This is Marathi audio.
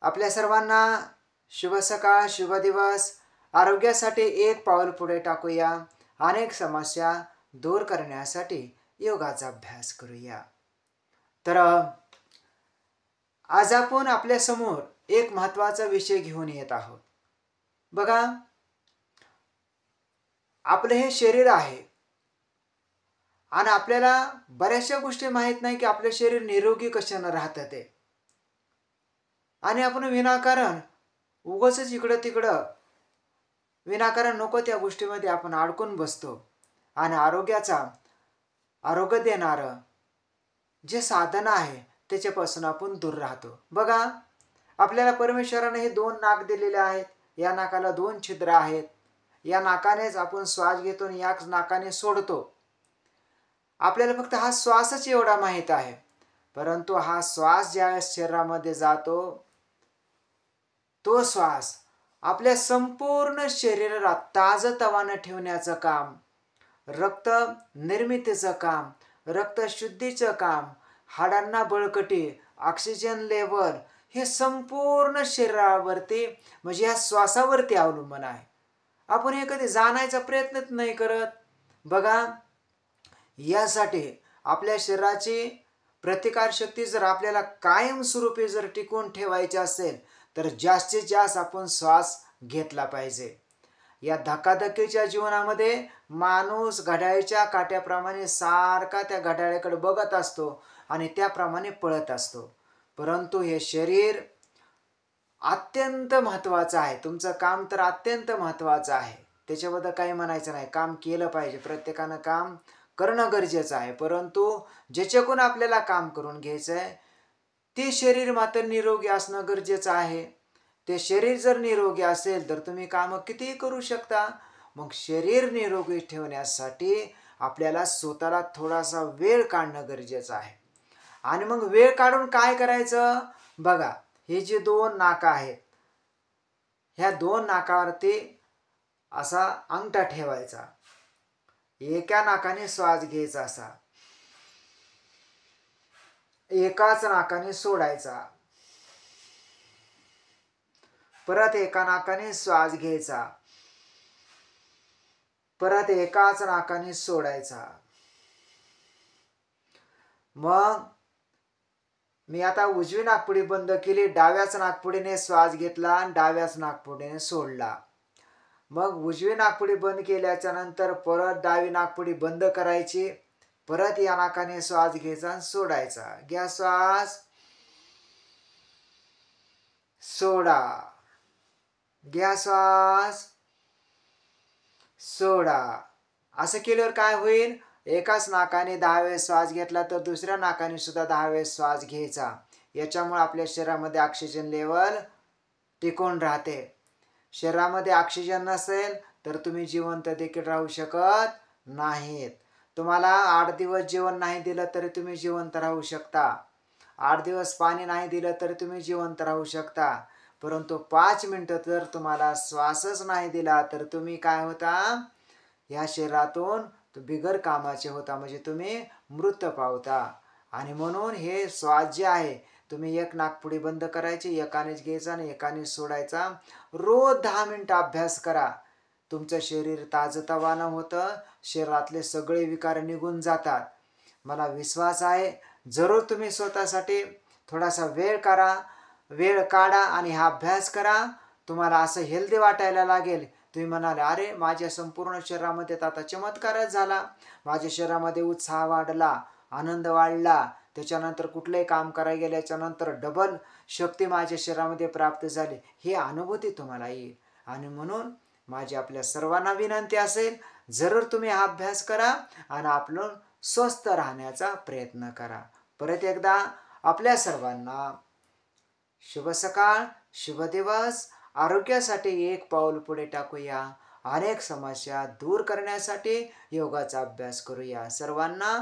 आपल्या सर्वांना शुभ सकाळ, शुभ दिवस. आरोग्यासाठी एक पाऊल पुढे टाकूया. अनेक समस्या दूर करण्यासाठी योगाचा अभ्यास करूया. तर आज आपण आपल्या समोर एक महत्त्वाचा विषय घेऊन येत आहोत. बघा, आपले हे शरीर आहे आणि आपल्याला बऱ्याचशा गोष्टी माहीत नाही की आपले शरीर निरोगी कशानं राहतं ते. आणि आपण विनाकारण उगाचच इकडं तिकडं विनाकारण नको त्या गोष्टीमध्ये आपण अडकून बसतो आणि आरोग्य देणारं जे साधन आहे त्याच्यापासून आपण दूर राहतो. बघा, आपल्याला परमेश्वराने हे 2 नाक दिलेले आहेत. या नाकाला 2 छिद्र आहेत. या नाकानेच आपण श्वास घेतो आणि याच नाकाने सोडतो. आपल्याला फक्त हा श्वासच एवढा माहीत आहे. परंतु हा श्वास ज्यावेळेस शरीरामध्ये जातो, तो श्वास आपल्या संपूर्ण शरीराला ताजंतवानं ठेवण्याचं काम, रक्त निर्मितीचं काम, रक्त शुद्धीचं काम, हाडांना बळकटी, ऑक्सिजन लेवल हे संपूर्ण शरीरावरती म्हणजे या श्वासावरती अवलंबून आहे. आपण हे कधी जाणायचा प्रयत्नच नाही करत. बघा, यासाठी आपल्या शरीराची प्रतिकारशक्ती जर आपल्याला कायमस्वरूपी जर टिकवून ठेवायची असेल तर जास्तीत जास्त आपण श्वास घेतला पाहिजे. या धकाधकीच्या जीवनामध्ये माणूस घड्याळीच्या काट्याप्रमाणे सारखा त्या घड्याळाकडे बघत असतो आणि त्याप्रमाणे पळत असतो. परंतु हे शरीर अत्यंत महत्त्वाचं आहे. तुमचं काम तर अत्यंत महत्त्वाचं आहे. त्याच्याबद्दल काही म्हणायचं नाही. काम केलं पाहिजे. प्रत्येकानं काम करणं गरजेचं आहे. परंतु ज्याच्याकडून आपल्याला काम करून घ्यायचं आहे ते शरीर मात्र निरोगी असणं गरजेचं आहे. ते शरीर जर निरोगी असेल तर तुम्ही कामं कितीही करू शकता. मग शरीर निरोगी ठेवण्यासाठी आपल्याला स्वतःला थोडासा वेळ काढणं गरजेचं आहे. आणि मग वेळ काढून काय करायचं? बघा, हे जे 2 नाकं आहेत, ह्या 2 नाकावरती असा अंगठा ठेवायचा. एका नाकाने श्वास घ्यायचा असा, एकाच नाकाने सोडायचा. परत एका नाकाने श्वास घ्यायचा, परत एकाच नाकाने सोडायचा. मग मी आता उजवी नाकपुडी बंद केली, डाव्याच नाकपुडीने श्वास घेतला आणि डाव्याच नाकपुडीने सोडला. मग उजवी नाकपुडी बंद केल्याच्या नंतर परत डावी नाकपुडी बंद करायची. परत या नाकाने श्वास घ्यायचा आणि सोडायचा. घ्या श्वास, सोडा. घ्या श्वास, सोडा. असं केल्यावर काय होईल? एकाच नाकाने 10 वेळेस श्वास घेतला तर दुसऱ्या नाकाने सुद्धा 10 वेळेस श्वास घ्यायचा. याच्यामुळे आपल्या शरीरामध्ये ऑक्सिजन लेवल टिकून राहते. शरीरामध्ये ऑक्सिजन नसेल तर तुम्ही जिवंत देखील राहू शकत नाहीत. तुम्हाला 8 दिवस जेवण नाही दिलं तरी तुम्ही जिवंत राहू शकता. 8 दिवस पाणी नाही दिलं तरी तुम्ही जिवंत राहू शकता. परंतु 5 मिनिटं जर तुम्हाला श्वासच नाही दिला तर तुम्ही काय होता? या शरीरातून बिगर कामाचे होता, म्हणजे तुम्ही मृत पावता. आणि म्हणून हे श्वास जे आहे तुम्ही एक नाकपुडी बंद करायची, एकानेच घ्यायचा आणि एकाने सोडायचा. रोज 10 मिनिटं अभ्यास करा. तुमचं शरीर ताजंतवानं होतं, शरीरातले सगळे विकार निघून जातात. मला विश्वास आहे जरूर तुम्ही स्वतःसाठी थोडासा वेळ काढा आणि हा अभ्यास करा. तुम्हाला असं हेल्दी वाटायला लागेल. तुम्ही म्हणाले, अरे माझ्या संपूर्ण शरीरामध्ये आता चमत्कारच झाला. माझ्या शरीरामध्ये उत्साह वाढला, आनंद वाढला. त्याच्यानंतर कुठलंही काम करायला गेल्याच्यानंतर डबल शक्ती माझ्या शरीरामध्ये प्राप्त झाली. ही अनुभूती तुम्हाला येईल. आणि म्हणून माझी आपल्या सर्वांना विनंती असेल, जरूर तुम्ही हा अभ्यास करा आणि आपलं स्वस्थ राहण्याचा प्रयत्न करा. परत एकदा आपल्या सर्वांना शुभ सकाळ, शुभ दिवस. आरोग्यासाठी एक पाऊल पुढे टाकूया. अनेक समस्या दूर करण्यासाठी योगाचा अभ्यास करूया. सर्वांना